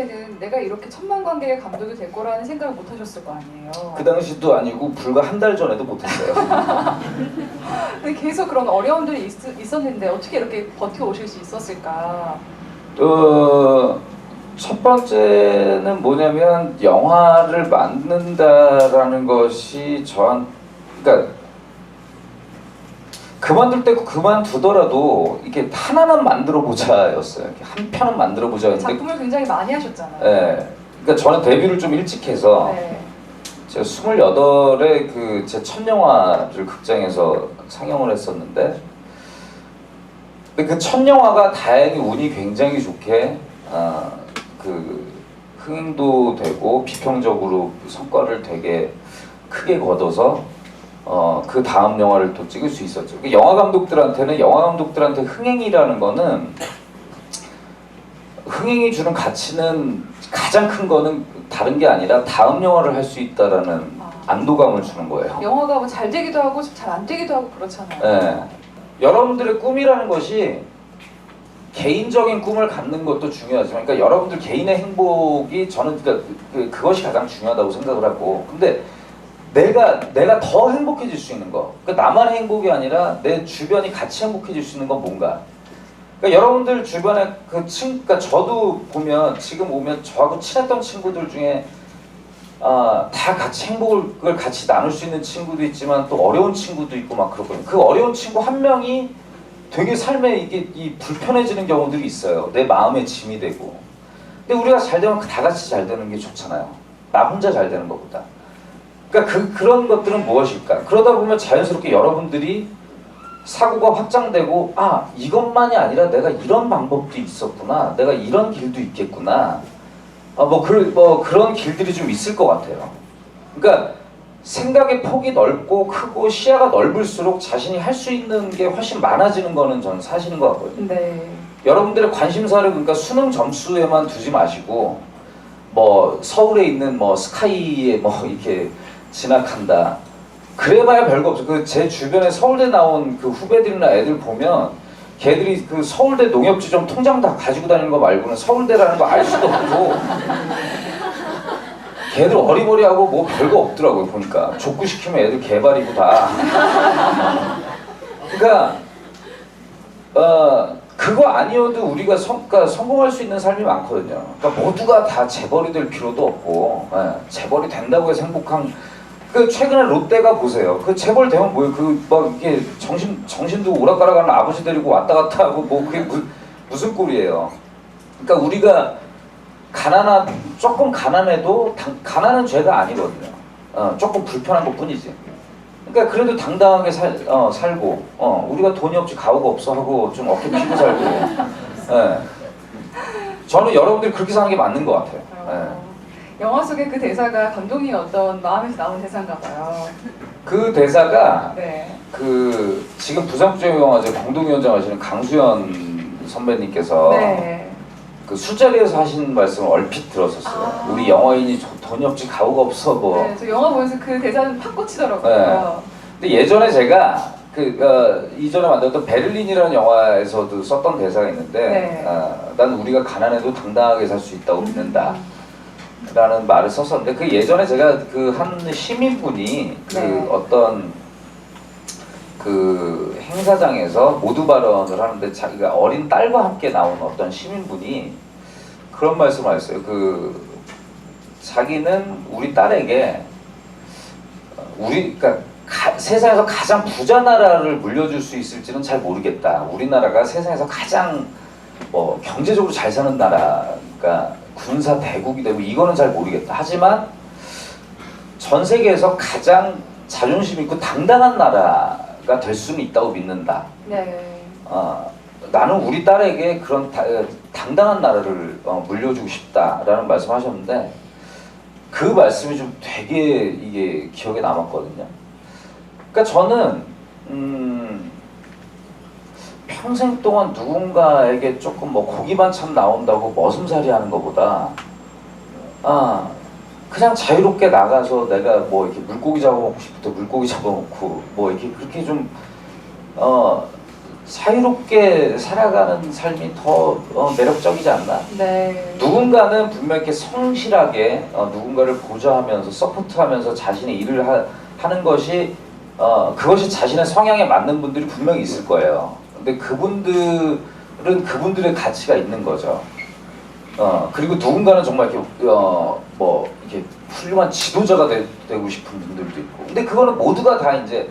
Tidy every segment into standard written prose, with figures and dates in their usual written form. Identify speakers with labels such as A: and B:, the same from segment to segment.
A: 당시에는 내가 이렇게 천만 관객의 감독이 될 거라는 생각을 못 하셨을 거 아니에요.
B: 그 당시도 아니고 불과 한 달 전에도 못했어요.
A: 근데 계속 그런 어려움들이 있었는데 어떻게 이렇게 버텨오실 수 있었을까?
B: 첫 번째는 뭐냐면 영화를 만든다라는 것이 그러니까 그만둘 때 그만두더라도 이게 하나는 만들어 보자였어요. 한 편은 만들어 보자였는데
A: 작품을 굉장히 많이 하셨잖아요.
B: 네. 그러니까 저는 데뷔를 좀 일찍 해서
A: 네.
B: 제가 28에 제 첫 영화를 극장에서 상영을 했었는데 근데 그 첫 영화가 다행히 운이 굉장히 좋게 흥행도 되고 비평적으로 성과를 되게 크게 거둬서 그 다음 영화를 또 찍을 수 있었죠. 영화 감독들한테 흥행이라는 거는 흥행이 주는 가치는 가장 큰 거는 다른 게 아니라 다음 영화를 할 수 있다라는 안도감을 주는 거예요.
A: 영화가 뭐 잘 되기도 하고 잘 안 되기도 하고 그렇잖아요.
B: 네. 여러분들의 꿈이라는 것이 개인적인 꿈을 갖는 것도 중요하지만, 그러니까 여러분들 개인의 행복이 저는 그것이 가장 중요하다고 생각을 하고, 근데 내가 더 행복해질 수 있는 거, 그러니까 나만의 행복이 아니라 내 주변이 같이 행복해질 수 있는 건 뭔가. 그러니까 여러분들 주변에 그러니까 저도 보면 지금 오면 저하고 친했던 친구들 중에 다 같이 행복을 같이 나눌 수 있는 친구도 있지만 또 어려운 친구도 있고 막 그렇거든요. 그 어려운 친구 한 명이 되게 삶에 이게 불편해지는 경우들이 있어요. 내 마음의 짐이 되고. 근데 우리가 잘 되면 다 같이 잘 되는 게 좋잖아요. 나 혼자 잘 되는 것보다. 그러니까 그런 것들은 무엇일까? 그러다 보면 자연스럽게 여러분들이 사고가 확장되고 이것만이 아니라 내가 이런 방법도 있었구나. 내가 이런 길도 있겠구나. 그런 길들이 좀 있을 것 같아요. 그러니까 생각의 폭이 넓고 크고 시야가 넓을수록 자신이 할 수 있는 게 훨씬 많아지는 거는 저는 사실인 것 같거든요.
A: 네.
B: 여러분들의 관심사를 그러니까 수능 점수에만 두지 마시고 서울에 있는 스카이에 이렇게 진학한다. 그래봐야 별거 없어. 제 주변에 서울대 나온 후배들이나 애들 보면 걔들이 서울대 농협지점 통장 다 가지고 다니는 거 말고는 서울대라는 거 알 수도 없고 걔들 어리버리하고 별거 없더라고요. 보니까 족구시키면 애들 개발이고 다. 그러니까 그거 아니어도 우리가 성공할 수 있는 삶이 많거든요. 그러니까 모두가 다 재벌이 될 필요도 없고 재벌이 된다고 해서 행복한 최근에 롯데가 보세요. 재벌 되면 뭐예요? 이게 정신도 오락가락하는 아버지 데리고 왔다 갔다 하고 그게 무슨 꼴이에요. 그러니까 우리가 조금 가난해도 가난은 죄가 아니거든요. 조금 불편한 것 뿐이지. 그러니까 그래도 당당하게 살고 우리가 돈이 없지 가오가 없어 하고 좀 어깨 피고 살고 저는 여러분들이 그렇게 사는 게 맞는 것 같아요.
A: 영화 속의 그 대사가 감독님의 어떤 마음에서 나온 대사인가 봐요.
B: 그 대사가
A: 네.
B: 지금 부산국제영화제 공동위원장 하시는 강수연 선배님께서
A: 네.
B: 술자리에서 하신 말씀을 얼핏 들었었어요. 우리 영화인이 돈이 없지 가오가 없어
A: 네, 저 영화 보면서 그 대사는 팍 꽂히더라고요.
B: 네. 근데 예전에 제가 이전에 만들었던 베를린이라는 영화에서도 썼던 대사가 있는데 난 우리가 가난해도 당당하게 살 수 있다고 믿는다 라는 말을 썼었는데 예전에 제가 한 시민분이 어떤 행사장에서 모두 발언을 하는데 자기가 어린 딸과 함께 나온 어떤 시민분이 그런 말씀을 하셨어요. 자기는 우리 딸에게 그러니까 세상에서 가장 부자 나라를 물려줄 수 있을지는 잘 모르겠다. 우리나라가 세상에서 가장 경제적으로 잘 사는 나라가 군사 대국이 되고 이거는 잘 모르겠다. 하지만 전 세계에서 가장 자존심 있고 당당한 나라가 될 수는 있다고 믿는다.
A: 네.
B: 나는 우리 딸에게 그런 당당한 나라를 물려주고 싶다라는 말씀하셨는데 그 말씀이 좀 되게 이게 기억에 남았거든요. 그러니까 저는 평생 동안 누군가에게 조금 고기 반찬 나온다고 머슴살이 하는 것보다 그냥 자유롭게 나가서 내가 이렇게 물고기 잡아먹고 싶을 때 물고기 잡아먹고 이렇게 그렇게 좀 자유롭게 살아가는 삶이 더 매력적이지 않나?
A: 네.
B: 누군가는 분명 이렇게 성실하게 누군가를 보좌하면서 서포트하면서 자신의 일을 하는 것이 그것이 자신의 성향에 맞는 분들이 분명히 있을 거예요. 근데 그분들은 그분들의 가치가 있는 거죠. 그리고 누군가는 정말 이렇게 뭐 이렇게 훌륭한 지도자가 되고 싶은 분들도 있고. 근데 그거는 모두가 다 이제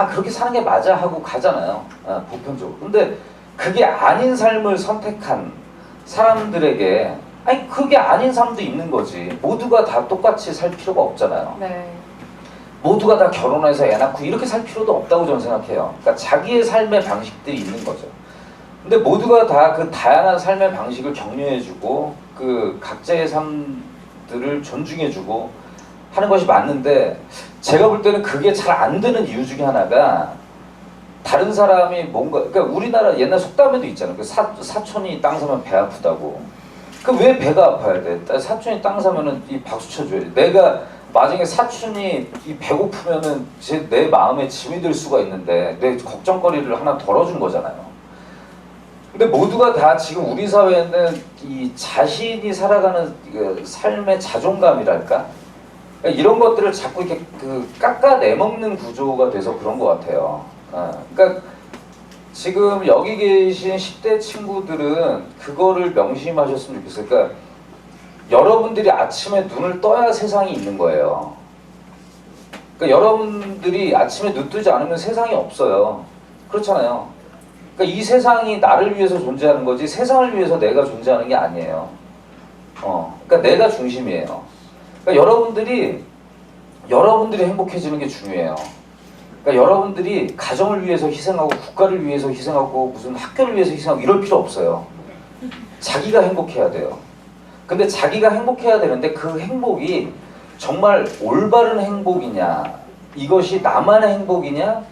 B: 그렇게 사는 게 맞아 하고 가잖아요. 보편적으로. 근데 그게 아닌 삶을 선택한 사람들에게 그게 아닌 사람도 있는 거지. 모두가 다 똑같이 살 필요가 없잖아요.
A: 네.
B: 모두가 다 결혼해서 애 낳고 이렇게 살 필요도 없다고 저는 생각해요. 그러니까 자기의 삶의 방식들이 있는 거죠. 근데 모두가 다 그 다양한 삶의 방식을 격려해주고 그 각자의 삶들을 존중해주고 하는 것이 맞는데, 제가 볼 때는 그게 잘 안 되는 이유 중에 하나가 다른 사람이 뭔가, 그러니까 우리나라 옛날 속담에도 있잖아요. 그 사촌이 땅 사면 배 아프다고. 그 왜 배가 아파야 돼? 사촌이 땅 사면은 이 박수 쳐줘야지. 내가 나중에 사촌이 이 배고프면은 내 마음에 짐이 될 수가 있는데 내 걱정거리를 하나 덜어준 거잖아요. 근데 모두가 다 지금 우리 사회는 이 자신이 살아가는 그 삶의 자존감이랄까? 이런 것들을 자꾸 이렇게 깎아내먹는 구조가 돼서 그런 것 같아요. 그러니까 지금 여기 계신 10대 친구들은 그거를 명심하셨으면 좋겠어요. 그러니까 여러분들이 아침에 눈을 떠야 세상이 있는 거예요. 그러니까 여러분들이 아침에 눈 뜨지 않으면 세상이 없어요. 그렇잖아요. 그러니까 이 세상이 나를 위해서 존재하는 거지 세상을 위해서 내가 존재하는 게 아니에요. 그러니까 내가 중심이에요. 그러니까 여러분들이 행복해지는 게 중요해요. 그러니까 여러분들이 가정을 위해서 희생하고 국가를 위해서 희생하고 무슨 학교를 위해서 희생하고 이럴 필요 없어요. 자기가 행복해야 돼요. 근데 자기가 행복해야 되는데 그 행복이 정말 올바른 행복이냐, 이것이 나만의 행복이냐,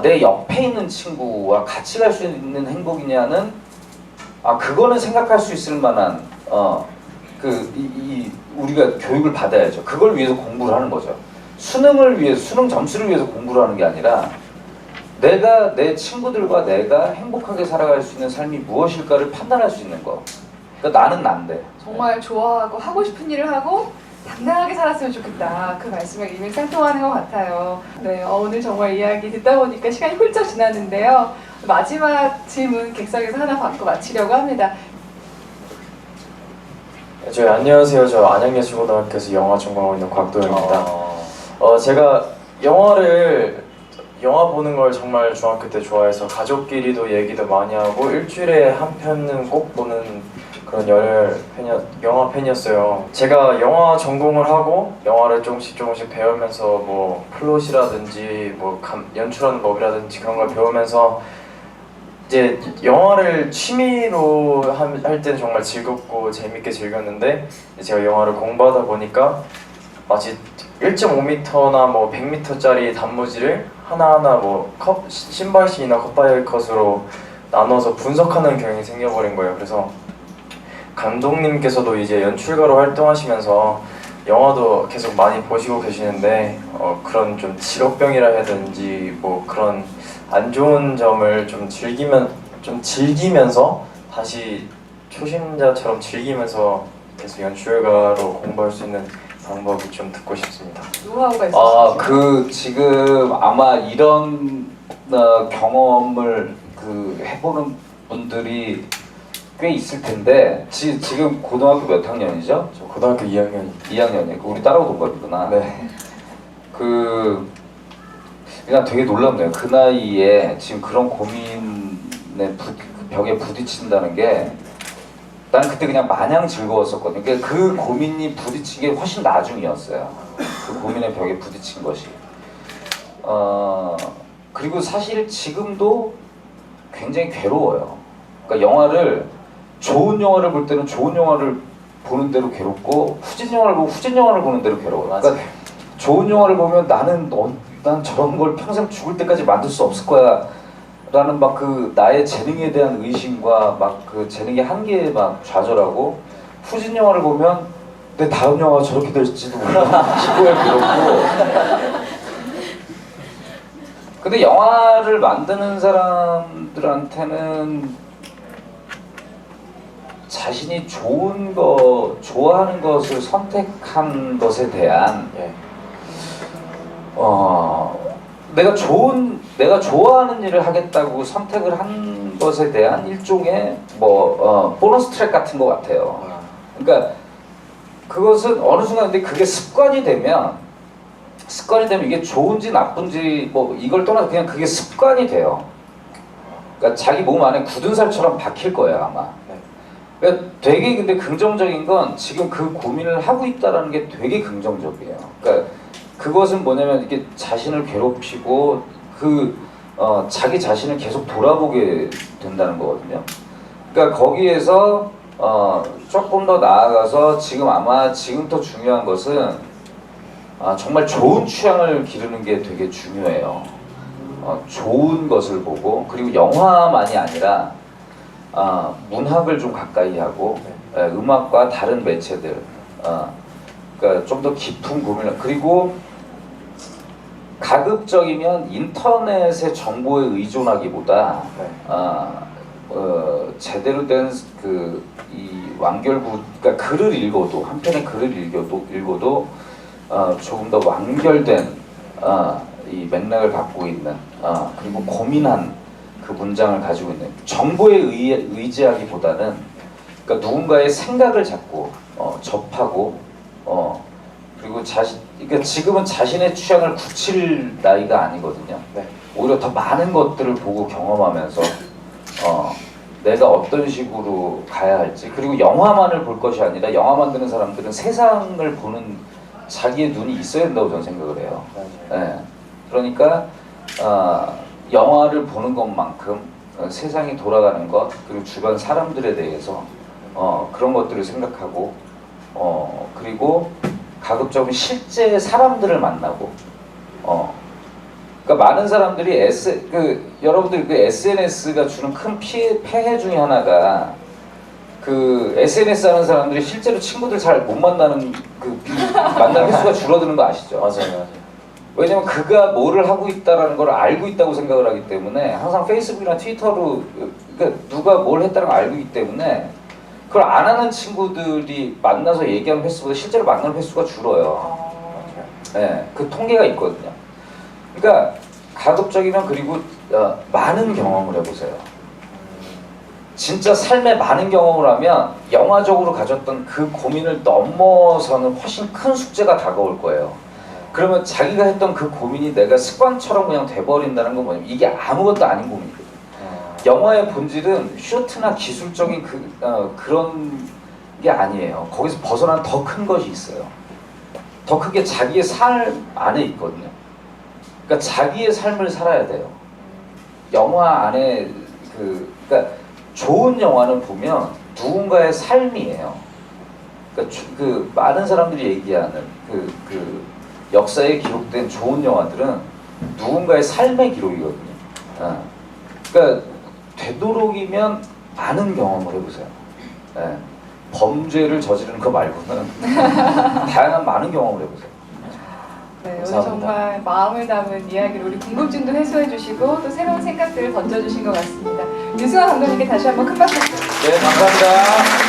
B: 내 옆에 있는 친구와 같이 갈 수 있는 행복이냐는 그거는 생각할 수 있을 만한 우리가 교육을 받아야죠. 그걸 위해서 공부를 하는 거죠. 수능을 위해서, 수능 점수를 위해서 공부를 하는 게 아니라 내가 내 친구들과 내가 행복하게 살아갈 수 있는 삶이 무엇일까를 판단할 수 있는 거. 그러니까 나는 난데.
A: 정말 좋아하고 하고 싶은 일을 하고 당당하게 살았으면 좋겠다. 그 말씀에 일맥상통하는 것 같아요. 네, 오늘 정말 이야기 듣다 보니까 시간이 훌쩍 지났는데요. 마지막 질문 객석에서 하나 받고 마치려고 합니다.
C: 네, 안녕하세요. 저 안양예술고등학교에서 영화 전공하고 있는 곽도영입니다. 제가 영화 보는 걸 정말 중학교 때 좋아해서 가족끼리도 얘기도 많이 하고 일주일에 한 편은 꼭 보는 그런 영화 팬이었어요. 제가 영화 전공을 하고 영화를 조금씩 배우면서 뭐 플롯이라든지 뭐 연출하는 법이라든지 그런 걸 배우면서 이제 영화를 취미로 할 때는 정말 즐겁고 재밌게 즐겼는데, 제가 영화를 공부하다 보니까 마치 1.5m나 뭐 100m짜리 단무지를 하나하나 뭐 신발씩이나 컵바이 컷으로 나눠서 분석하는 경향이 생겨버린 거예요. 그래서 감독님께서도 이제 연출가로 활동하시면서 영화도 계속 많이 보시고 계시는데 그런 좀 직업병이라 해야 되는지 뭐 그런 안 좋은 점을 좀 즐기면서 다시 초심자처럼 즐기면서 계속 연출가로 공부할 수 있는 방법이 좀 듣고 싶습니다.
A: 노하우가 있으시죠?
B: 지금 아마 이런 경험을 해보는 분들이 꽤 있을 텐데 지금 고등학교 몇 학년이죠?
C: 저 고등학교 2학년.
B: 2학년이에요. 우리 딸하고 동갑이구나.
C: 네.
B: 그냥 되게 놀랍네요. 그 나이에 지금 그런 고민의 벽에 부딪힌다는 게, 난 그때 그냥 마냥 즐거웠었거든요. 그러니까 그 고민이 부딪힌 게 훨씬 나중이었어요. 그 고민의 벽에 부딪힌 것이. 그리고 사실 지금도 굉장히 괴로워요. 그러니까 좋은 영화를 볼 때는 좋은 영화를 보는 대로 괴롭고, 후진 영화를 보고 후진 영화를 보는 대로 괴로워요. 그러니까 좋은 영화를 보면 난 저런 걸 평생 죽을 때까지 만들 수 없을 거야 라는 막 나의 재능에 대한 의심과 막 그 재능의 한계에 막 좌절하고, 후진 영화를 보면 내 다음 영화가 저렇게 될지도 몰라 기고에 괴롭고. 근데 영화를 만드는 사람들한테는 자신이 좋은 거, 좋아하는 것을 선택한 것에 대한
C: 예.
B: 내가 좋아하는 일을 하겠다고 선택을 한 것에 대한 일종의 보너스 트랙 같은 것 같아요. 그러니까 그것은 어느 순간 근데 그게 습관이 되면 이게 좋은지 나쁜지 뭐 이걸 떠나서 그냥 그게 습관이 돼요. 그러니까 자기 몸 안에 굳은 살처럼 박힐 거예요 아마. 그러니까 되게 근데 긍정적인 건 지금 그 고민을 하고 있다라는 게 되게 긍정적이에요. 그러니까 그것은 뭐냐면 이렇게 자신을 괴롭히고 자기 자신을 계속 돌아보게 된다는 거거든요. 그러니까 거기에서 조금 더 나아가서 지금 더 중요한 것은 정말 좋은 취향을 기르는 게 되게 중요해요. 좋은 것을 보고 그리고 영화만이 아니라 문학을 좀 가까이 하고 음악과 다른 매체들 그러니까 좀 더 깊은 고민을 그리고 가급적이면 인터넷의 정보에 의존하기보다 제대로 된 이 완결부 그러니까 글을 읽어도 한 편의 글을 읽어도 조금 더 완결된 이 맥락을 갖고 있는 그리고 고민한 그 문장을 가지고 있는 정보에 의지하기보다는 그러니까 누군가의 생각을 잡고 접하고 그리고 그러니까 지금은 자신의 취향을 굳힐 나이가 아니거든요.
C: 네.
B: 오히려 더 많은 것들을 보고 경험하면서 내가 어떤 식으로 가야 할지 그리고 영화만을 볼 것이 아니라 영화 만드는 사람들은 세상을 보는 자기의 눈이 있어야 된다고 저는 생각을 해요. 네. 그러니까 영화를 보는 것만큼 세상이 돌아가는 것 그리고 주변 사람들에 대해서 그런 것들을 생각하고 그리고 가급적이면 실제 사람들을 만나고 그러니까 많은 사람들이 여러분들 그 SNS가 주는 큰 폐해 중에 하나가 그 SNS 하는 사람들이 실제로 친구들 잘 못 만나는 만나는 횟수가 줄어드는 거 아시죠?
C: 맞아요.
B: 왜냐면 그가 뭐를 하고 있다라는 걸 알고 있다고 생각을 하기 때문에 항상 페이스북이나 트위터로 그러니까 누가 뭘 했다는 걸 알고 있기 때문에 그걸 안 하는 친구들이 만나서 얘기하는 횟수보다 실제로 만나는 횟수가 줄어요. 네, 그 통계가 있거든요. 그러니까 가급적이면 그리고 많은 경험을 해보세요. 진짜 삶에 많은 경험을 하면 영화적으로 가졌던 그 고민을 넘어서는 훨씬 큰 숙제가 다가올 거예요. 그러면 자기가 했던 그 고민이 내가 습관처럼 그냥 돼버린다는 건 뭐냐면 이게 아무것도 아닌 고민이거든요. 영화의 본질은 쇼트나 기술적인 그런 게 아니에요. 거기서 벗어난 더 큰 것이 있어요. 더 크게 자기의 삶 안에 있거든요. 그러니까 자기의 삶을 살아야 돼요. 영화 안에 그러니까 좋은 영화는 보면 누군가의 삶이에요. 그러니까 많은 사람들이 얘기하는 역사에 기록된 좋은 영화들은 누군가의 삶의 기록이거든요. 그러니까 되도록이면 많은 경험을 해보세요. 범죄를 저지르는 거 말고는 다양한 많은 경험을 해보세요.
A: 네, 오늘
C: 감사합니다.
A: 정말 마음을 담은 이야기를 우리 궁금증도 해소해 주시고 또 새로운 생각들을 던져주신 것 같습니다. 유승환 감독님께 다시 한번 큰 박수 부탁드립니다.
B: 네, 감사합니다.